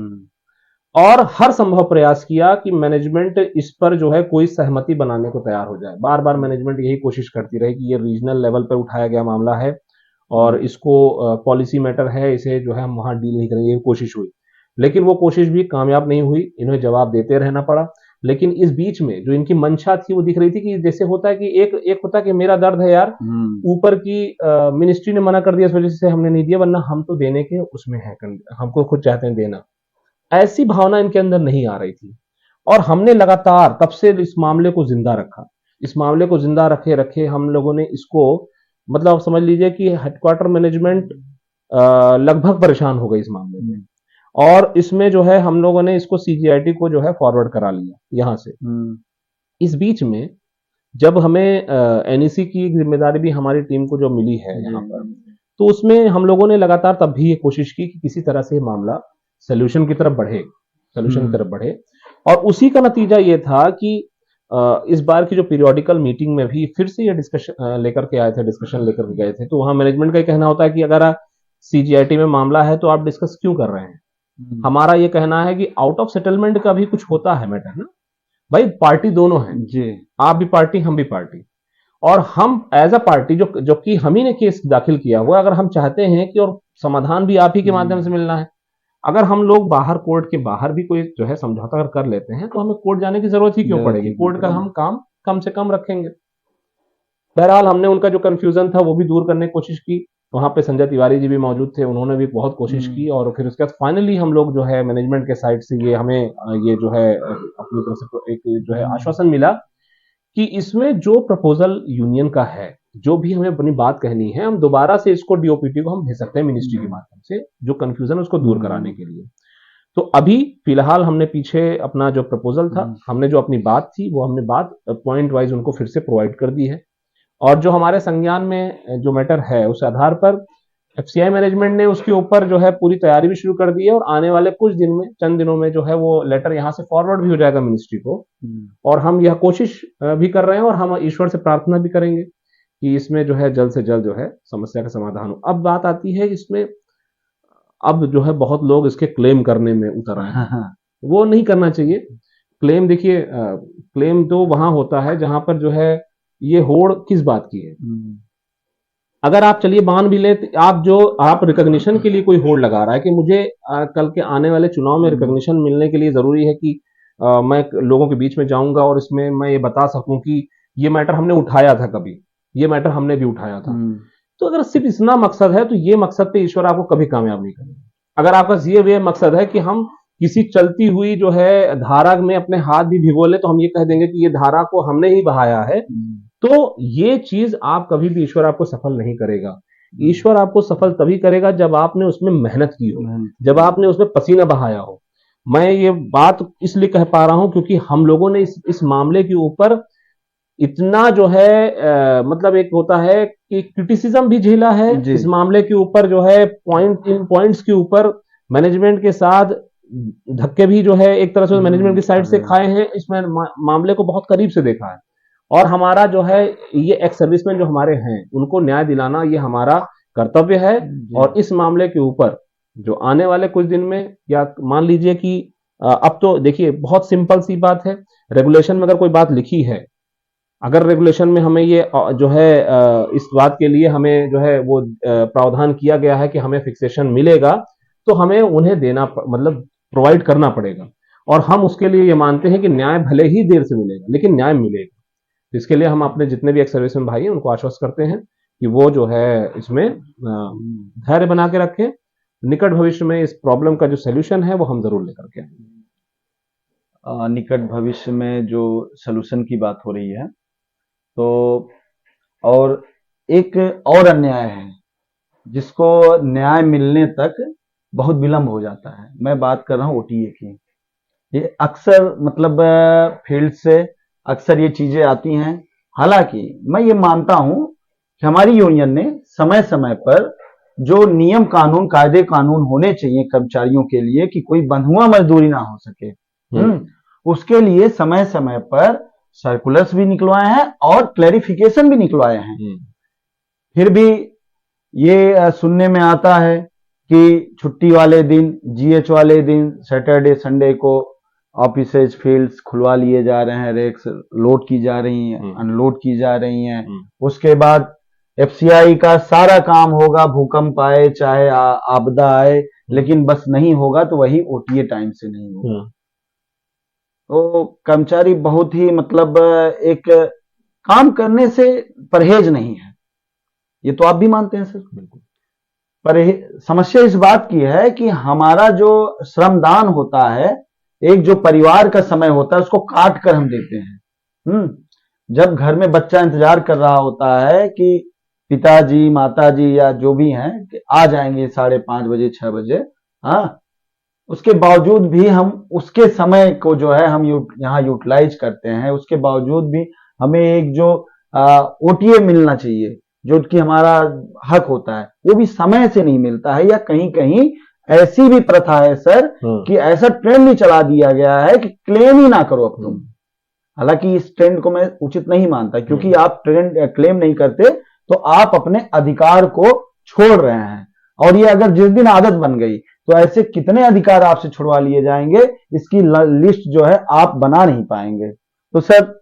और हर संभव प्रयास किया कि मैनेजमेंट इस पर जो है कोई सहमति बनाने को तैयार हो जाए। बार बार मैनेजमेंट यही कोशिश करती रही कि ये रीजनल लेवल पर उठाया गया मामला है और इसको पॉलिसी मैटर है, इसे जो है हम वहां डील नहीं करेंगे, कोशिश हुई, लेकिन वो कोशिश भी कामयाब नहीं हुई। इन्हें जवाब देते रहना पड़ा। लेकिन इस बीच में जो इनकी मंशा थी वो दिख रही थी कि जैसे होता है कि एक होता है कि मेरा दर्द है यार, ऊपर की मिनिस्ट्री ने मना कर दिया, इस वजह से हमने नहीं दिया, वरना हम तो देने के उसमें है, हमको खुद चाहते हैं देना। ऐसी भावना इनके अंदर नहीं आ रही थी और हमने लगातार तब से इस मामले को जिंदा रखा। इस मामले को जिंदा रखे हम लोगों ने इसको, मतलब समझ लीजिए कि हेडक्वार्टर मैनेजमेंट लगभग परेशान हो गई इस मामले में, और इसमें जो है हम लोगों ने इसको सीजीआईटी को जो है फॉरवर्ड करा लिया यहां से। इस बीच में जब हमें एनईसी की जिम्मेदारी भी हमारी टीम को जो मिली है यहाँ पर, तो उसमें हम लोगों ने लगातार तब भी ये कोशिश की कि किसी तरह से मामला सोल्यूशन की तरफ बढ़े और उसी का नतीजा ये था कि इस बार की जो पीरियोडिकल मीटिंग में भी फिर से ये डिस्कशन लेकर के आए थे, डिस्कशन लेकर के गए थे। तो वहां मैनेजमेंट का ये कहना होता है कि अगर सीजीआईटी में मामला है तो आप डिस्कस क्यों कर रहे हैं। हमारा ये कहना है कि आउट ऑफ सेटलमेंट का भी कुछ होता है मैटर ना भाई, पार्टी दोनों है जी, आप भी पार्टी हम भी पार्टी, और हम एज अ पार्टी जो कि हम ही ने केस दाखिल किया हुआ, अगर हम चाहते हैं कि और समाधान भी आप ही के माध्यम से मिलना है, अगर हम लोग बाहर कोर्ट के बाहर भी कोई जो है समझौता अगर कर लेते हैं तो हमें कोर्ट जाने की जरूरत ही क्यों पड़ेगी, कोर्ट का हम काम कम से कम रखेंगे। बहरहाल हमने उनका जो कंफ्यूजन था वो भी दूर करने की कोशिश की, वहां पे संजय तिवारी जी भी मौजूद थे, उन्होंने भी बहुत कोशिश की, और फिर उसके बाद फाइनली हम लोग जो है मैनेजमेंट के साइड से ये हमें ये जो है अपनी तरफ से एक जो है आश्वासन मिला कि इसमें जो प्रपोजल यूनियन का है, जो भी हमें अपनी बात कहनी है, हम दोबारा से इसको डीओपीटी को हम भेज सकते हैं मिनिस्ट्री के माध्यम से, जो कंफ्यूजन है उसको दूर कराने के लिए। तो अभी फिलहाल हमने पीछे अपना जो प्रपोजल था, हमने जो अपनी बात थी वो हमने बात पॉइंट वाइज उनको फिर से प्रोवाइड कर दी है, और जो हमारे संज्ञान में जो मैटर है उस आधार पर एफसीआई मैनेजमेंट ने उसके ऊपर जो है पूरी तैयारी भी शुरू कर दी है, और आने वाले कुछ दिन में, चंद दिनों में जो है वो लेटर यहाँ से फॉरवर्ड भी हो जाएगा मिनिस्ट्री को, और हम यह कोशिश भी कर रहे हैं, और हम ईश्वर से प्रार्थना भी करेंगे कि इसमें जो है जल्द से जल्द जो है समस्या का समाधान हो। अब बात आती है इसमें, अब जो है बहुत लोग इसके क्लेम करने में उतर आए हैं, वो नहीं करना चाहिए क्लेम। देखिए क्लेम तो वहां होता है जहां पर जो है ये होड़ किस बात की है। अगर आप चलिए मान भी ले, आप रिकॉग्निशन के लिए कोई होड़ लगा रहा है कि मुझे कल के आने वाले चुनाव में रिकॉग्निशन मिलने के लिए जरूरी है कि मैं लोगों के बीच में जाऊंगा और इसमें मैं ये बता सकूं कि ये मैटर हमने उठाया था, कभी ये मैटर हमने भी उठाया था। तो अगर सिर्फ इतना मकसद है तो ये मकसद पे ईश्वर आपको कभी कामयाब नहीं करेगा। अगर आपका ये मकसद है कि हम किसी चलती हुई जो है धारा में अपने हाथ भी भिगो ले, तो हम ये कह देंगे कि ये धारा को हमने ही बहाया है, तो ये चीज आप कभी भी, ईश्वर आपको सफल नहीं करेगा। ईश्वर आपको सफल तभी करेगा जब आपने उसमें मेहनत की हो, जब आपने उसमें पसीना बहाया हो। मैं ये बात इसलिए कह पा रहा हूं क्योंकि हम लोगों ने इस मामले के ऊपर इतना जो है मतलब एक होता है कि क्रिटिसिज्म भी झेला है इस मामले के ऊपर, जो है पॉइंट्स के ऊपर मैनेजमेंट के साथ धक्के भी जो है एक तरह से मैनेजमेंट की साइड से खाए हैं, इसमें मामले को बहुत करीब से देखा है, और हमारा जो है ये एक्स सर्विसमैन जो हमारे हैं उनको न्याय दिलाना ये हमारा कर्तव्य है। और इस मामले के ऊपर जो आने वाले कुछ दिन में, या मान लीजिए कि अब तो देखिए बहुत सिंपल सी बात है, रेगुलेशन में अगर कोई बात लिखी है, अगर रेगुलेशन में हमें ये जो है इस बात के लिए हमें जो है वो प्रावधान किया गया है कि हमें फिक्सेशन मिलेगा, तो हमें उन्हें देना मतलब प्रोवाइड करना पड़ेगा, और हम उसके लिए ये मानते हैं कि न्याय भले ही देर से मिलेगा लेकिन न्याय मिलेगा। इसके लिए हम अपने जितने भी एक्स सर्विसमैन भाई हैं उनको आश्वस्त करते हैं कि वो जो है इसमें धैर्य बना के रखें, निकट भविष्य में इस प्रॉब्लम का जो सोल्यूशन है वो हम जरूर लेकर के आएंगे। निकट भविष्य में जो सलूशन की बात हो रही है, तो और एक और अन्याय है जिसको न्याय मिलने तक बहुत विलंब हो जाता है। मैं बात कर रहा हूं ओटीए की। ये अक्सर मतलब फील्ड से अक्सर ये चीजें आती हैं। हालांकि मैं ये मानता हूं कि हमारी यूनियन ने समय समय पर जो नियम कानून, कायदे कानून होने चाहिए कर्मचारियों के लिए कि कोई बंधुआ मजदूरी ना हो सके, उसके लिए समय समय पर सर्कुलर्स भी निकलवाए हैं और क्लैरिफिकेशन भी निकलवाए हैं। फिर भी ये सुनने में आता है कि छुट्टी वाले दिन, जीएच वाले दिन, सैटरडे संडे को ऑफिसेज फील्ड्स खुलवा लिए जा रहे हैं, रेक्स लोड की जा रही हैं, अनलोड की जा रही हैं। उसके बाद एफसीआई का सारा काम होगा, भूकंप आए चाहे आपदा आए, लेकिन बस नहीं होगा तो वही ओटीए टाइम से नहीं होगा। तो कर्मचारी बहुत ही मतलब एक काम करने से परहेज नहीं है, ये तो आप भी मानते हैं सर। बिल्कुल। पर समस्या इस बात की है कि हमारा जो श्रमदान होता है, एक जो परिवार का समय होता है, उसको काट कर हम देते हैं। जब घर में बच्चा इंतजार कर रहा होता है कि पिताजी, माताजी या जो भी हैं कि आ जाएंगे 5:30 बजे, 6 बजे, उसके बावजूद भी हम उसके समय को जो है हम यहाँ यूटिलाइज करते हैं। उसके बावजूद भी हमें एक जो ओटीए मिलना चाहिए, जो कि हमारा हक होता है, वो भी समय से नहीं मिलता है। या कहीं कहीं ऐसी भी प्रथा है सर कि ऐसा ट्रेंड भी चला दिया गया है कि क्लेम ही ना करो अब तुम, हालांकि इस ट्रेंड को मैं उचित नहीं मानता, क्योंकि आप ट्रेंड क्लेम नहीं करते तो आप अपने अधिकार को छोड़ रहे हैं। और ये अगर जिस दिन आदत बन गई तो ऐसे कितने अधिकार आपसे छुड़वा लिए जाएंगे, इसकी लिस्ट जो है आप बना नहीं पाएंगे। तो सर,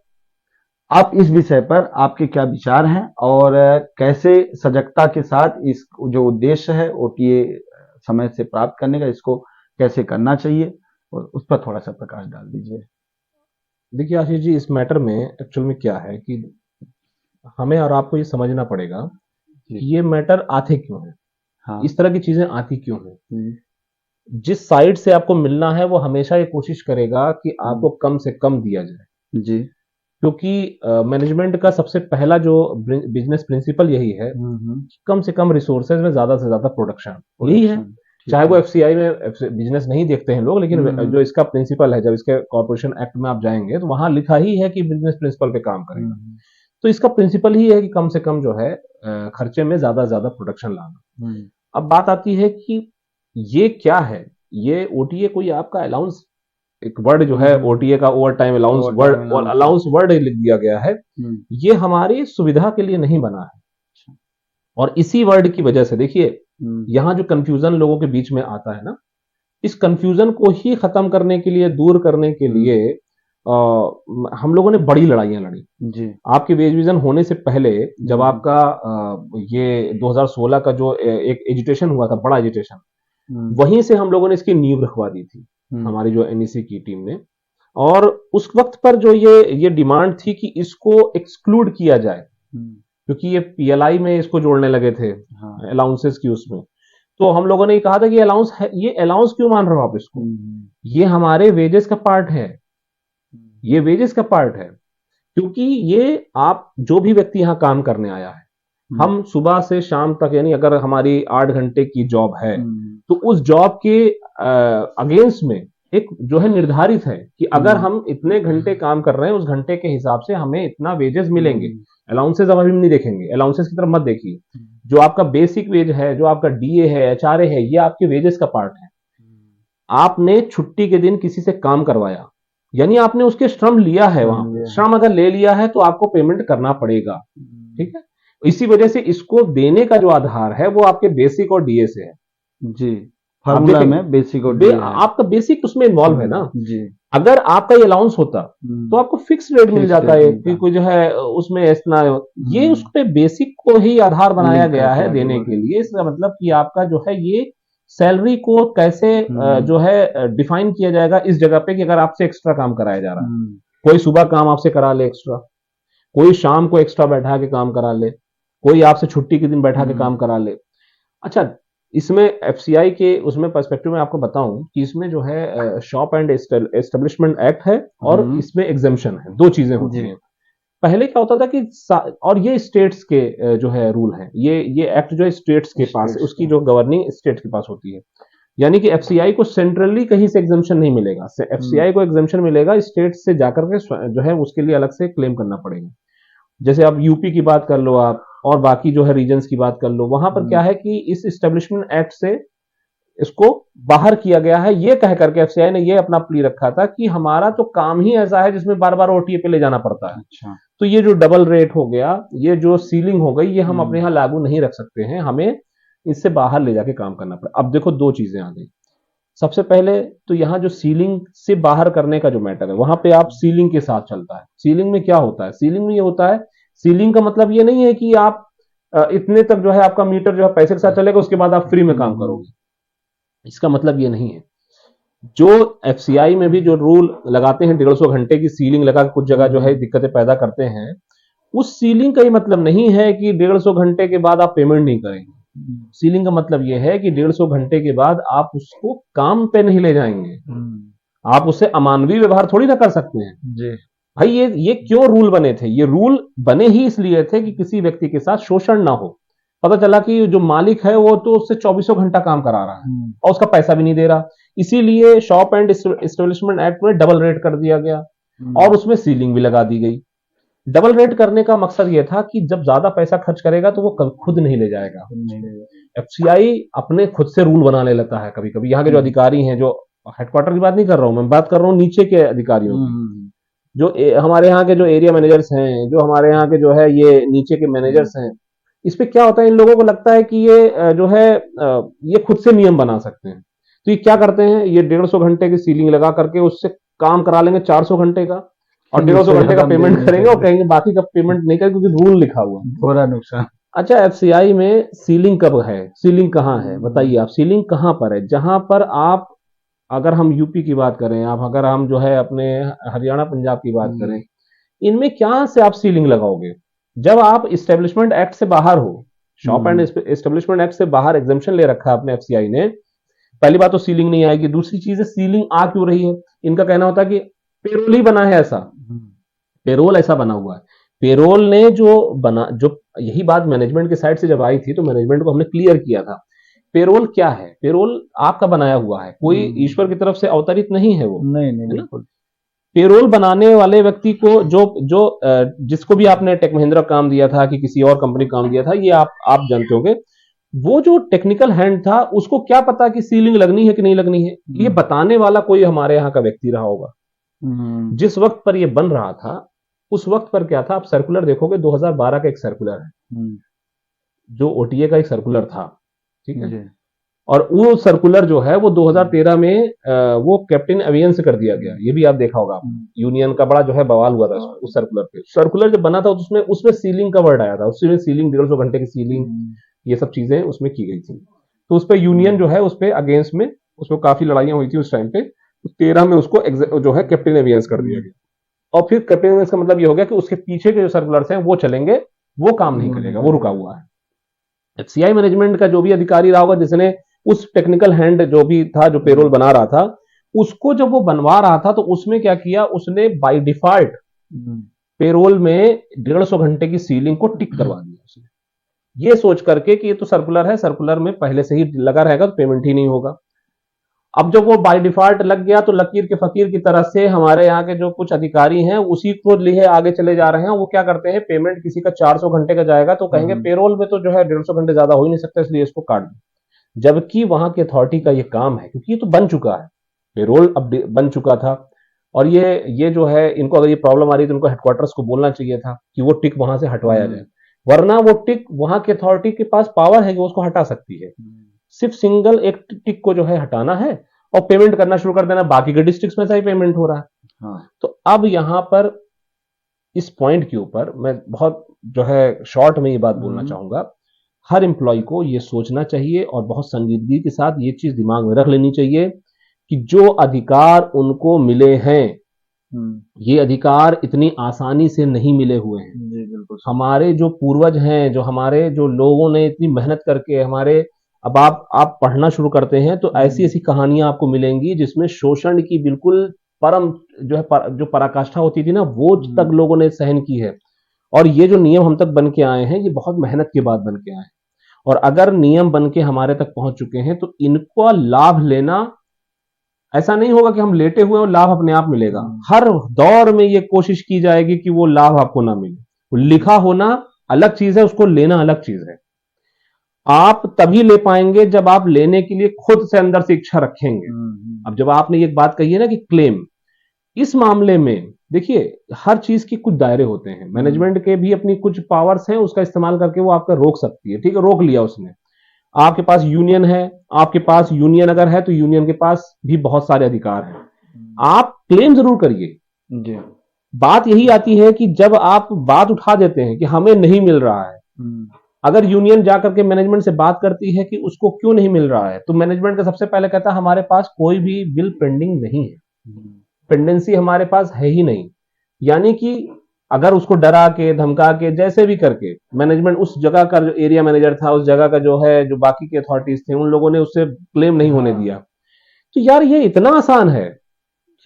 आप इस विषय पर आपके क्या विचार हैं, और कैसे सजगता के साथ इस जो उद्देश्य है ओटीए समय से प्राप्त करने का, इसको कैसे करना चाहिए, और उस पर थोड़ा सा प्रकाश डाल दीजिए। देखिए आशीष जी, इस मैटर में एक्चुअल में क्या है कि हमें और आपको ये समझना पड़ेगा कि ये मैटर आते क्यों है, हाँ। इस तरह की चीजें आती क्यों है। जिस साइड से आपको मिलना है वो हमेशा ये कोशिश करेगा कि आपको कम से कम दिया जाए जी। क्योंकि मैनेजमेंट का सबसे पहला जो बिजनेस प्रिंसिपल यही है कि कम से कम रिसोर्सेज में ज्यादा से ज्यादा प्रोडक्शन, यही है। चाहे वो एफसीआई में बिजनेस नहीं देखते हैं लोग, लेकिन जो इसका प्रिंसिपल है, जब इसके कॉर्पोरेशन एक्ट में आप जाएंगे तो वहां लिखा ही है कि बिजनेस प्रिंसिपल पे काम करेगा। तो इसका प्रिंसिपल ही है कि कम से कम जो है खर्चे में ज्यादा से ज्यादा प्रोडक्शन लाना। अब बात आती है कि ये क्या है, ये ओटीए कोई आपका अलाउंस, एक वर्ड जो है ओटीए का, ओवर टाइम अलाउंस वर्ड, और अलाउंस वर्ड लिख दिया गया है, ये हमारी सुविधा के लिए नहीं बना है। और इसी वर्ड की वजह से देखिए यहां जो कंफ्यूजन लोगों के बीच में आता है ना, इस कंफ्यूजन को ही खत्म करने के लिए, दूर करने के लिए हम लोगों ने बड़ी लड़ाइयां लड़ी जी। आपके वेज विजन होने से पहले। जब आपका ये 2016 का जो एक एजुटेशन हुआ था, बड़ा एजुटेशन, वहीं से हम लोगों ने इसकी नींव रखवा दी थी, हमारी जो एनईसी की टीम ने। और उस वक्त पर जो ये डिमांड थी कि इसको एक्सक्लूड किया जाए, क्योंकि ये पीएलआई में इसको जोड़ने लगे थे अलाउंसेस की उसमें। तो हम लोगों ने ये कहा था कि अलाउंस है, ये अलाउंस क्यों मान रहे हो आप इसको, ये हमारे वेजेस का पार्ट है, ये वेजेस का पार्ट है। क्योंकि ये आप जो भी व्यक्ति यहां काम करने आया है, हम सुबह से शाम तक, यानी अगर हमारी 8 घंटे की जॉब है तो उस जॉब के अगेंस्ट में एक जो है निर्धारित है कि अगर हम इतने घंटे काम कर रहे हैं, उस घंटे के हिसाब से हमें इतना वेजेस मिलेंगे। अलाउंसेस अब हम नहीं देखेंगे, अलाउंसेस की तरफ मत देखिए। जो आपका बेसिक वेज है, जो आपका डीए है, एचआरए है, ये आपके वेजेस का पार्ट है। आपने छुट्टी के दिन किसी से काम करवाया, यानी आपने उसके श्रम लिया है, वहां श्रम अगर ले लिया है तो आपको पेमेंट करना पड़ेगा, ठीक है। इसी वजह से इसको देने का जो आधार है वो आपके बेसिक और डीए से है जी। फार्मूला में बेसिक और डीए आपका बेसिक उसमें इन्वॉल्व है ना जी। अगर आपका ये अलाउंस होता तो आपको फिक्स रेट मिल जाता है कि कोई जो है उसमें इतना, ये उस पे बेसिक को ही आधार बनाया गया है देने के लिए। इसका मतलब कि आपका जो है ये सैलरी को कैसे जो है डिफाइन किया जाएगा इस जगह पे कि अगर आपसे एक्स्ट्रा काम कराया जा रहा है, कोई सुबह काम आपसे करा ले एक्स्ट्रा, कोई शाम को एक्स्ट्रा बैठा के काम करा ले, कोई आपसे छुट्टी के दिन बैठा के काम करा ले। अच्छा, इसमें एफसीआई के उसमें पर्सपेक्टिव में आपको बताऊं कि इसमें जो है शॉप एंड एस्टेब्लिशमेंट एक्ट है और इसमें एग्जेम्पशन है, दो चीजें होती हैं। पहले क्या होता था कि और ये स्टेट्स के जो है रूल है, ये एक्ट जो है स्टेट्स के पास, उसकी जो गवर्निंग स्टेट के पास होती है। यानी कि एफसीआई को सेंट्रली कहीं से एग्जेम्पशन नहीं मिलेगा, एफसीआई को एग्जेम्पशन मिलेगा स्टेट से जाकर के जो है उसके लिए अलग से क्लेम करना पड़ेगा। जैसे आप यूपी की बात कर लो आप, और बाकी जो है रीजन्स की बात कर लो, वहां पर क्या है कि इस एस्टेब्लिशमेंट एक्ट से इसको बाहर किया गया है। ये कह करके एफसीआई ने ये अपना प्ली रखा था कि हमारा तो काम ही ऐसा है जिसमें बार बार ओटीए पे ले जाना पड़ता है। अच्छा। तो ये जो डबल रेट हो गया, ये जो सीलिंग हो गई, ये हम अपने यहां लागू नहीं रख सकते हैं, हमें इससे बाहर ले जाके काम करना पड़ा। अब देखो दो चीजें आ गई। सबसे पहले तो यहां जो सीलिंग से बाहर करने का जो मैटर है, वहां पे आप सीलिंग के साथ चलता है। सीलिंग में क्या होता है, सीलिंग में ये होता है, सीलिंग का मतलब ये नहीं है कि आप इतने तक जो है आपका मीटर जो है पैसे के साथ चलेगा, उसके बाद आप फ्री में काम करोगे, इसका मतलब ये नहीं है। जो एफसीआई में भी जो रूल लगाते हैं 150 घंटे की सीलिंग लगा के कुछ जगह जो है दिक्कतें पैदा करते हैं, उस सीलिंग का ये मतलब नहीं है कि 150 घंटे के बाद आप पेमेंट नहीं करेंगे। सीलिंग का मतलब ये है कि 150 घंटे के बाद आप उसको काम पे नहीं ले जाएंगे, आप उससे अमानवीय व्यवहार थोड़ी ना कर सकते हैं जी। भाई ये क्यों रूल बने थे, ये रूल बने ही इसलिए थे कि किसी व्यक्ति के साथ शोषण ना हो। पता चला कि जो मालिक है वो तो उससे 24 घंटा काम करा रहा है और उसका पैसा भी नहीं दे रहा, इसीलिए शॉप एंड एस्टेब्लिशमेंट एक्ट में डबल रेट कर दिया गया और उसमें सीलिंग भी लगा दी गई। डबल रेट करने का मकसद यह था कि जब ज्यादा पैसा खर्च करेगा तो वो खुद नहीं ले जाएगा। एफसीआई अपने खुद से रूल बनाने लगता है कभी कभी। यहाँ के जो अधिकारी हैं, जो हेडक्वार्टर की बात नहीं कर रहा हूं मैं, बात कर रहा हूं नीचे के अधिकारियों की, हमारे यहाँ के जो एरिया मैनेजर्स हैं, जो हमारे यहाँ के जो है ये नीचे के मैनेजर्स हैं, इस पे क्या होता है, इन लोगों को लगता है कि ये जो है ये खुद से नियम बना सकते हैं। तो ये क्या करते हैं, ये 150 घंटे की सीलिंग लगा करके उससे काम करा लेंगे 400 घंटे का, और 150 घंटे का पेमेंट करेंगे और कहेंगे बाकी का पेमेंट नहीं करेंगे क्योंकि रूल लिखा हुआ है। थोड़ा नुकसान। अच्छा, एफसीआई में सीलिंग कब है, सीलिंग कहाँ है बताइए आप, सीलिंग कहाँ पर है? जहां पर आप, अगर हम यूपी की बात करें, आप अगर हम जो है अपने हरियाणा पंजाब की बात करें, इनमें क्या से आप सीलिंग लगाओगे? जब आप इस्टेब्लिशमेंट एक्ट से बाहर हो, शॉप एंड इस्टेब्लिशमेंट एक्ट से बाहर एग्जाम्पशन ले रखा है अपने एफसीआई ने, पहली बात तो सीलिंग नहीं आएगी। दूसरी चीज है, सीलिंग आ क्यों रही है? इनका कहना होता है कि पेरोल ही बना है ऐसा, पेरोल ऐसा बना हुआ है। पेरोल ने जो यही बात मैनेजमेंट के साइड से जब आई थी तो मैनेजमेंट को हमने क्लियर किया था, पेरोल क्या है? पेरोल आपका बनाया हुआ है, कोई ईश्वर की तरफ से अवतरित नहीं है वो, नहीं नहीं बिल्कुल। पेरोल बनाने वाले व्यक्ति को जो जो जिसको भी आपने टेक महिंद्रा काम दिया था कि किसी और कंपनी काम दिया था, ये आप जानते होंगे, वो जो टेक्निकल हैंड था उसको क्या पता कि सीलिंग लगनी है कि नहीं लगनी है? ये बताने वाला कोई हमारे यहाँ का व्यक्ति रहा होगा। जिस वक्त पर ये बन रहा था उस वक्त पर क्या था, आप सर्कुलर देखोगे 2012 का एक सर्कुलर है, जो ओटीए का एक सर्कुलर था, ठीक है, और वो सर्कुलर जो है वो 2013 में वो कैप्टन एवियन से कर दिया गया। ये भी आप देखा होगा, यूनियन का बड़ा जो है बवाल हुआ था उस सर्कुलर पे। सर्कुलर जब बना था उसमें उसमें सीलिंग का वर्ड आया था, उसमें सीलिंग 150 घंटे की सीलिंग, ये सब चीजें उसमें की गई थी। तो उस पर यूनियन जो है उस पर अगेंस्ट में उसमें काफी लड़ाइयां हुई थी उस टाइम पे। 13 में उसको जो है कैप्टन एवियंस कर दिया गया, और फिर कैप्टन एवियंस का मतलब ये हो गया कि उसके पीछे के जो सर्कुलर्स हैं वो चलेंगे, वो काम नहीं करेगा, वो रुका हुआ है। एफसीआई मैनेजमेंट का जो भी अधिकारी रहा होगा जिसने उस टेक्निकल हैंड जो भी था जो पेरोल बना रहा था, उसको जब वो बनवा रहा था तो उसमें क्या किया, उसने बाय डिफॉल्ट पेरोल में 150 घंटे की सीलिंग को टिक करवा दिया उसने, ये सोच करके कि ये तो सर्कुलर है, सर्कुलर में पहले से ही लगा रहेगा तो पेमेंट ही नहीं होगा। अब जब वो बाय डिफॉल्ट लग गया तो लकीर के फकीर की तरह से हमारे यहाँ के जो कुछ अधिकारी हैं उसी को लिए आगे चले जा रहे हैं। वो क्या करते हैं, पेमेंट किसी का 400 घंटे का जाएगा तो कहेंगे पेरोल में तो जो है 150 घंटे ज्यादा हो ही नहीं सकता, इसलिए इसको काट दो। जबकि वहां की अथॉरिटी का ये काम है, क्योंकि ये तो बन चुका है, पेरोल अब बन चुका था, और ये जो है इनको अगर ये प्रॉब्लम आ रही है तो इनको हेडक्वार्टर्स को बोलना चाहिए था कि वो टिक वहां से हटवाया जाए, वरना वो टिक वहां की अथॉरिटी के पास पावर है कि उसको हटा सकती है। सिर्फ सिंगल एक टिक को जो है हटाना है और पेमेंट करना शुरू कर देना, बाकी के डिस्ट्रिक्ट्स में सही पेमेंट हो रहा है। हाँ। तो अब यहां पर इस पॉइंट के ऊपर मैं बहुत जो है शॉर्ट में ये बात बोलना चाहूंगा, हर एम्प्लॉय को ये सोचना चाहिए और बहुत संजीदगी के साथ ये चीज दिमाग में रख लेनी चाहिए कि जो अधिकार उनको मिले हैं, ये अधिकार इतनी आसानी से नहीं मिले हुए हैं। जी बिल्कुल। हमारे जो पूर्वज हैं, जो हमारे जो लोगों ने इतनी मेहनत करके हमारे, अब आप पढ़ना शुरू करते हैं तो ऐसी ऐसी कहानियां आपको मिलेंगी जिसमें शोषण की बिल्कुल परम जो है जो पराकाष्ठा होती थी ना, वो तक लोगों ने सहन की है। और ये जो नियम हम तक बन के आए हैं ये बहुत मेहनत के बाद बन के आए हैं, और अगर नियम बन के हमारे तक पहुंच चुके हैं तो इनको लाभ लेना, ऐसा नहीं होगा कि हम लेटे हुए और लाभ अपने आप मिलेगा। हर दौर में ये कोशिश की जाएगी कि वो लाभ आपको ना मिले। लिखा होना अलग चीज है, उसको लेना अलग चीज है। आप तभी ले पाएंगे जब आप लेने के लिए खुद से अंदर से इच्छा रखेंगे। अब जब आपने ये बात कही है ना कि क्लेम, इस मामले में देखिए हर चीज की कुछ दायरे होते हैं, मैनेजमेंट के भी अपनी कुछ पावर्स हैं, उसका इस्तेमाल करके वो आपका रोक सकती है। ठीक है, रोक लिया उसने, आपके पास यूनियन है, आपके पास यूनियन अगर है तो यूनियन के पास भी बहुत सारे अधिकार हैं, आप क्लेम जरूर करिए। बात यही आती है कि जब आप बात उठा देते हैं कि हमें नहीं मिल रहा है, अगर यूनियन जाकर के मैनेजमेंट से बात करती है कि उसको क्यों नहीं मिल रहा है, तो मैनेजमेंट का सबसे पहले कहता है हमारे पास कोई भी बिल पेंडिंग नहीं है, पेंडेंसी हमारे पास है ही नहीं। यानी कि अगर उसको डरा के धमका के जैसे भी करके मैनेजमेंट, उस जगह का जो एरिया मैनेजर था, उस जगह का जो है जो बाकी के अथॉरिटीज थे, उन लोगों ने उससे क्लेम नहीं होने दिया, तो यार ये इतना आसान है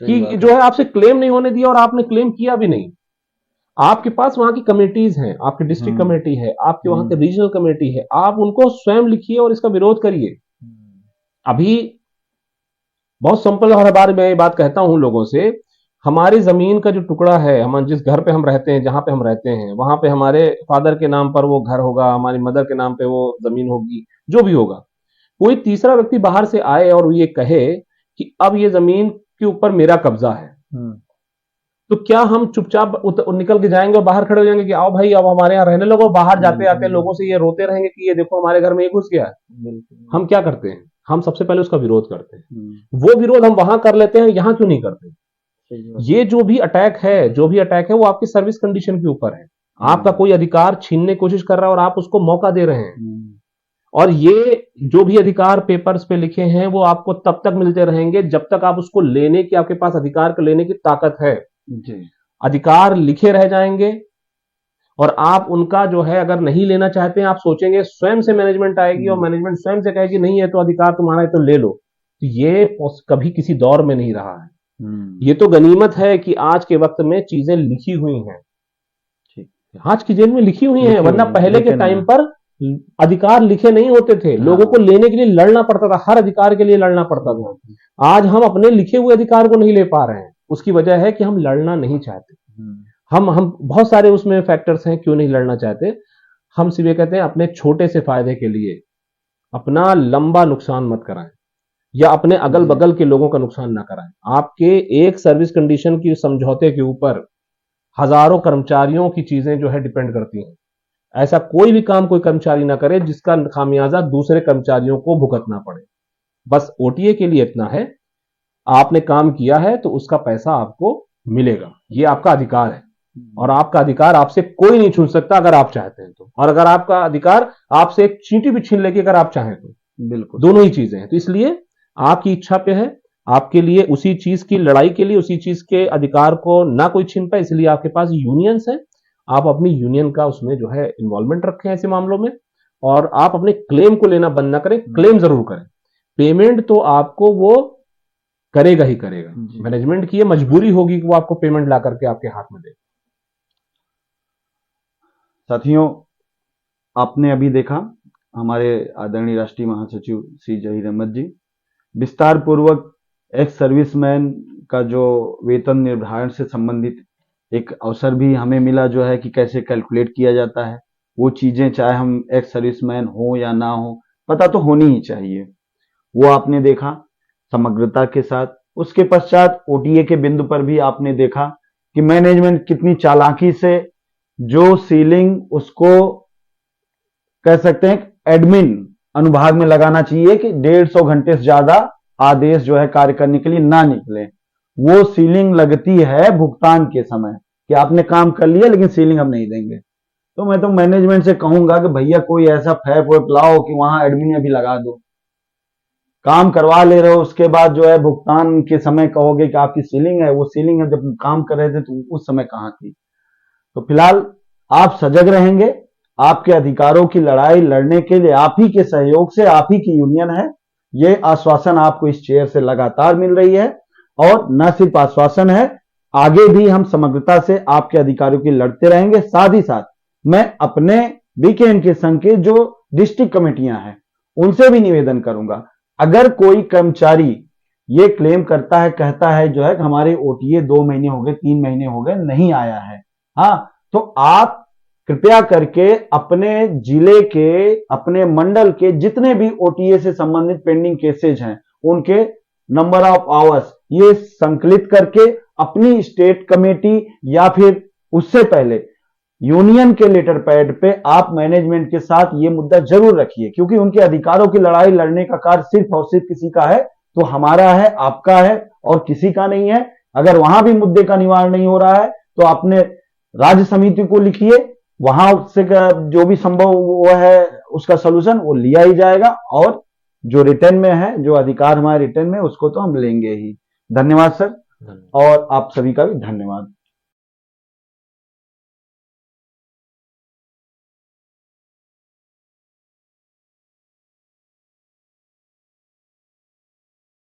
कि जो है आपसे क्लेम नहीं होने दिया और आपने क्लेम किया भी नहीं। आपके पास वहां की कमेटीज हैं, आपकी डिस्ट्रिक्ट कमेटी है, आपके वहां के रीजनल कमेटी है, आप उनको स्वयं लिखिए और इसका विरोध करिए। अभी बहुत सिंपल हर बार मैं ये बात कहता हूं लोगों से, हमारी जमीन का जो टुकड़ा है, हम जिस घर पे हम रहते हैं, जहां पे हम रहते हैं, वहां पे हमारे फादर के नाम पर वो घर होगा, हमारी मदर के नाम पे वो जमीन होगी, जो भी होगा, कोई तीसरा व्यक्ति बाहर से आए और ये कहे कि अब ये जमीन के ऊपर मेरा कब्जा है, तो क्या हम चुपचाप निकल के जाएंगे और बाहर खड़े हो जाएंगे कि आओ भाई अब हमारे यहाँ रहने लगो, बाहर जाते आते लोगों से ये रोते रहेंगे कि ये देखो हमारे घर में ये घुस गया है? हम क्या करते हैं, हम सबसे पहले उसका विरोध करते हैं। वो विरोध हम वहां कर लेते हैं, यहाँ क्यों नहीं करते? ये जो भी अटैक है वो आपकी सर्विस कंडीशन के ऊपर है। आपका कोई अधिकार छीनने की कोशिश कर रहा है और आप उसको मौका दे रहे हैं। और ये जो भी अधिकार पेपर्स पे लिखे हैं वो आपको तब तक मिलते रहेंगे जब तक आप उसको लेने की, आपके पास अधिकार को लेने की ताकत है। अधिकार लिखे रह जाएंगे और आप उनका जो है अगर नहीं लेना चाहते हैं, आप सोचेंगे स्वयं से मैनेजमेंट आएगी और मैनेजमेंट स्वयं से कहेगी नहीं है तो अधिकार तुम्हारा है तो ले लो। तो ये कभी किसी दौर में नहीं रहा है। ये तो गनीमत है कि आज के वक्त में चीजें लिखी हुई हैं, आज की जेल में लिखी हुई हैं, वरना पहले के टाइम पर अधिकार लिखे नहीं होते थे। लोगों को लेने के लिए लड़ना पड़ता था, हर अधिकार के लिए लड़ना पड़ता था। आज हम अपने लिखे हुए अधिकार को नहीं ले पा रहे हैं, उसकी वजह है कि हम लड़ना नहीं चाहते। हम बहुत सारे उसमें फैक्टर्स हैं क्यों नहीं लड़ना चाहते। हम सिर्फ ये कहते हैं अपने छोटे से फायदे के लिए अपना लंबा नुकसान मत कराएं या अपने अगल बगल के लोगों का नुकसान ना कराएं। आपके एक सर्विस कंडीशन की समझौते के ऊपर हजारों कर्मचारियों की चीजें जो है डिपेंड करती हैं। ऐसा कोई भी काम कोई कर्मचारी ना करे जिसका खामियाजा दूसरे कर्मचारियों को भुगतना पड़े। बस ओटीए के लिए इतना है, आपने काम किया है तो उसका पैसा आपको मिलेगा, ये आपका अधिकार है और आपका अधिकार आपसे कोई नहीं छीन सकता अगर आप चाहते हैं तो। और अगर आपका अधिकार आपसे एक चींटी भी छीन लेगी अगर आप चाहें तो, बिल्कुल दोनों ही चीजें हैं। तो इसलिए आपकी इच्छा पे है, आपके लिए उसी चीज की लड़ाई के लिए, उसी चीज के अधिकार को ना कोई छीन पाए, इसलिए आपके पास यूनियंस है। आप अपनी यूनियन का उसमें जो है इन्वॉल्वमेंट रखें ऐसे मामलों में, और आप अपने क्लेम को लेना बंद ना करें, क्लेम जरूर करें। पेमेंट तो आपको वो करेगा ही करेगा, मैनेजमेंट की ये मजबूरी होगी कि वो आपको पेमेंट ला करके आपके हाथ में दे। साथियों, आपने अभी देखा हमारे आदरणीय राष्ट्रीय महासचिव श्री जहीर अहमद जी विस्तार पूर्वक एक्स सर्विसमैन का जो वेतन निर्धारण से संबंधित एक अवसर भी हमें मिला, जो है कि कैसे कैलकुलेट किया जाता है वो चीजें, चाहे हम एक्स सर्विसमैन हो या ना हो, पता तो होनी ही चाहिए। वो आपने देखा समग्रता के साथ। उसके पश्चात ओटीए के बिंदु पर भी आपने देखा कि मैनेजमेंट कितनी चालाकी से जो सीलिंग उसको कह सकते हैं एडमिन अनुभाग में लगाना चाहिए कि 150 घंटे से ज्यादा आदेश जो है कार्य करने के लिए ना निकले, वो सीलिंग लगती है भुगतान के समय कि आपने काम कर लिया लेकिन सीलिंग हम नहीं देंगे। तो मैं तो मैनेजमेंट से कहूंगा कि भैया कोई ऐसा फैप वैप लाओ कि वहां एडमिन में भी लगा दो। काम करवा ले रहे हो, उसके बाद जो है भुगतान के समय कहोगे कि आपकी सीलिंग है। वो सीलिंग है जब काम कर रहे थे तो उस समय कहां थी। तो फिलहाल आप सजग रहेंगे, आपके अधिकारों की लड़ाई लड़ने के लिए आप ही के सहयोग से, आप ही की यूनियन है, ये आश्वासन आपको इस चेयर से लगातार मिल रही है। और न सिर्फ आश्वासन है, आगे भी हम समग्रता से आपके अधिकारों की लड़ते रहेंगे। साथ ही साथ मैं अपने बीकेएन के संघ के जो डिस्ट्रिक्ट कमेटियां हैं उनसे भी निवेदन करूंगा, अगर कोई कर्मचारी ये क्लेम करता है, कहता है जो है हमारे ओटीए 2 महीने हो गए, 3 महीने हो गए नहीं आया है, हाँ, तो आप कृपया करके अपने जिले के, अपने मंडल के जितने भी ओटीए से संबंधित पेंडिंग केसेज हैं उनके नंबर ऑफ आवर्स ये संकलित करके अपनी स्टेट कमेटी या फिर उससे पहले यूनियन के लेटर पैड पे आप मैनेजमेंट के साथ ये मुद्दा जरूर रखिए, क्योंकि उनके अधिकारों की लड़ाई लड़ने का कार्य सिर्फ और सिर्फ किसी का है तो हमारा है, आपका है और किसी का नहीं है। अगर वहां भी मुद्दे का निवारण नहीं हो रहा है तो अपने राज्य समिति को लिखिए, वहां से जो भी संभव वो है उसका सलूशन वो लिया ही जाएगा, और जो रिटर्न में है, जो अधिकार हमारे रिटर्न में, उसको तो हम लेंगे ही। धन्यवाद सर, और आप सभी का भी धन्यवाद।